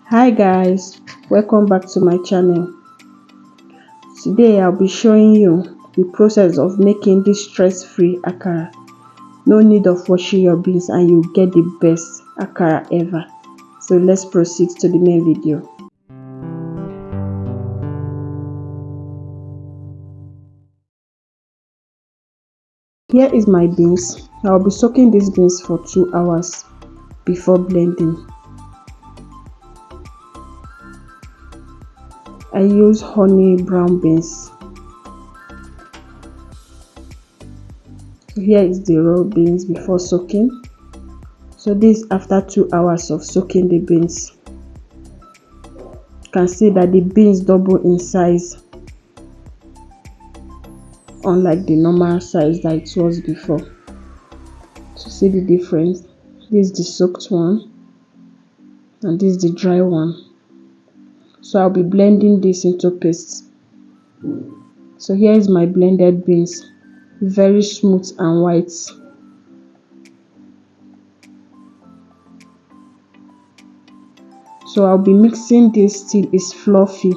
Hi guys, welcome back to my channel. Today I'll be showing you the process of making this stress-free akara. No need of washing your beans and you'll get the best akara ever. So let's proceed to the main video. Here is my beans. I'll be soaking these beans for 2 hours before blending. I use honey brown beans. Here is the raw beans before soaking. So this after 2 hours of soaking the beans. You can see that the beans double in size, unlike the normal size that it was before. To see the difference, this is the soaked one and this is the dry one. So I'll be blending this into paste. So here is my blended beans, very smooth and white. So I'll be mixing this till it's fluffy.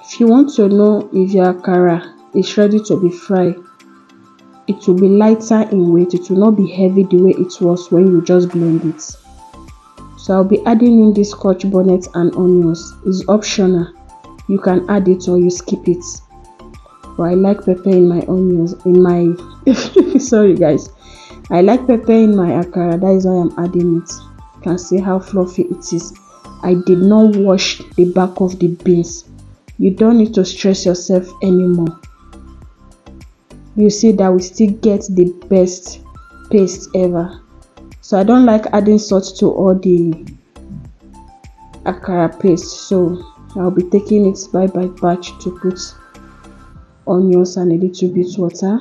If you want to know if your akara is ready to be fried, it will be lighter in weight. It will not be heavy the way it was when you just blend it. So I'll be adding in this scotch bonnet and onions. It's optional. You can add it or you skip it. But I like pepper in my onions, in my sorry guys. I like pepper in my akara. That is why I'm adding it. You can see how fluffy it is. I did not wash the back of the beans. You don't need to stress yourself anymore. You see that we still get the best paste ever. So I don't like adding salt to all the akara paste, so I'll be taking it by batch to put onions and a little bit water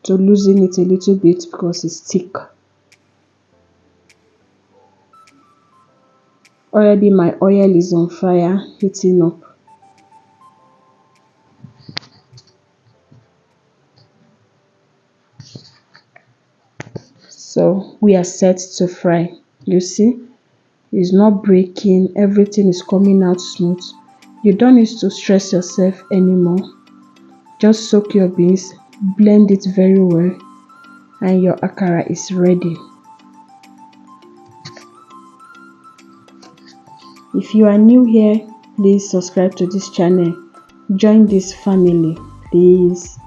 to loosen it a little bit because it's thick. Already my oil is on fire, heating up. So we are set to fry. You see, it's not breaking, everything is coming out smooth. You don't need to stress yourself anymore. Just soak your beans, blend it very well, and your akara is ready. If you are new here, please subscribe to this channel. Join this family, please.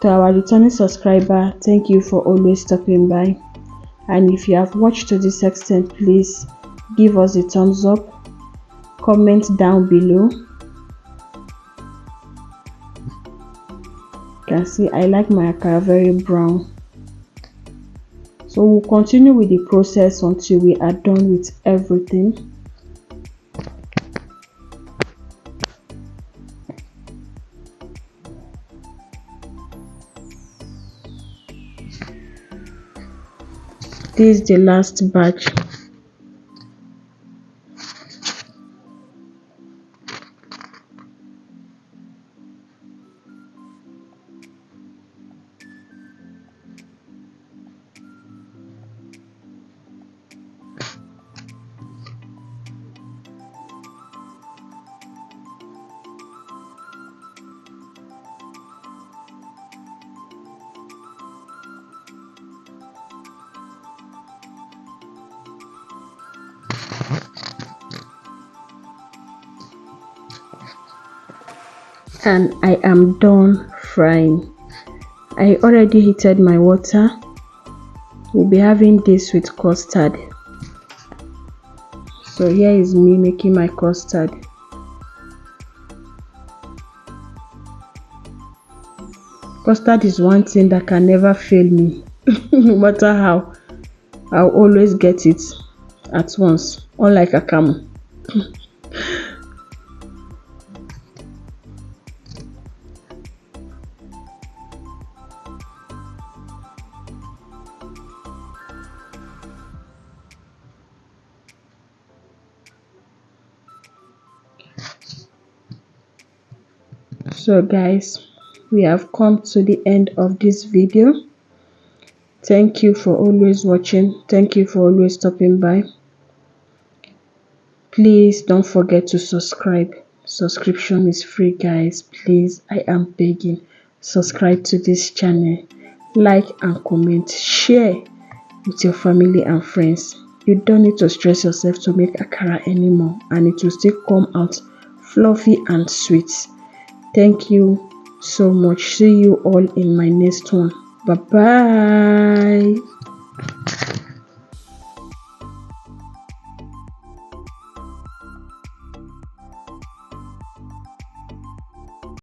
To our returning subscriber, thank you for always stopping by. And if you have watched to this extent, please give us a thumbs up, comment down below. You can see I like my akara very brown. So we'll continue with the process until we are done with everything. This is the last batch. And I am done frying. I already heated my water. We'll be having this with custard. So here is me making my custard. Custard is one thing that can never fail me. No matter how, I'll always get it at once, unlike akamu. So guys, we have come to the end of this video. Thank you for always watching. Thank you for always stopping by. Please don't forget to subscribe. Subscription is free, guys. Please, I am begging. Subscribe to this channel. Like and comment. Share with your family and friends. You don't need to stress yourself to make akara anymore, and it will still come out fluffy and sweet. Thank you so much. See you all in my next one. Bye bye.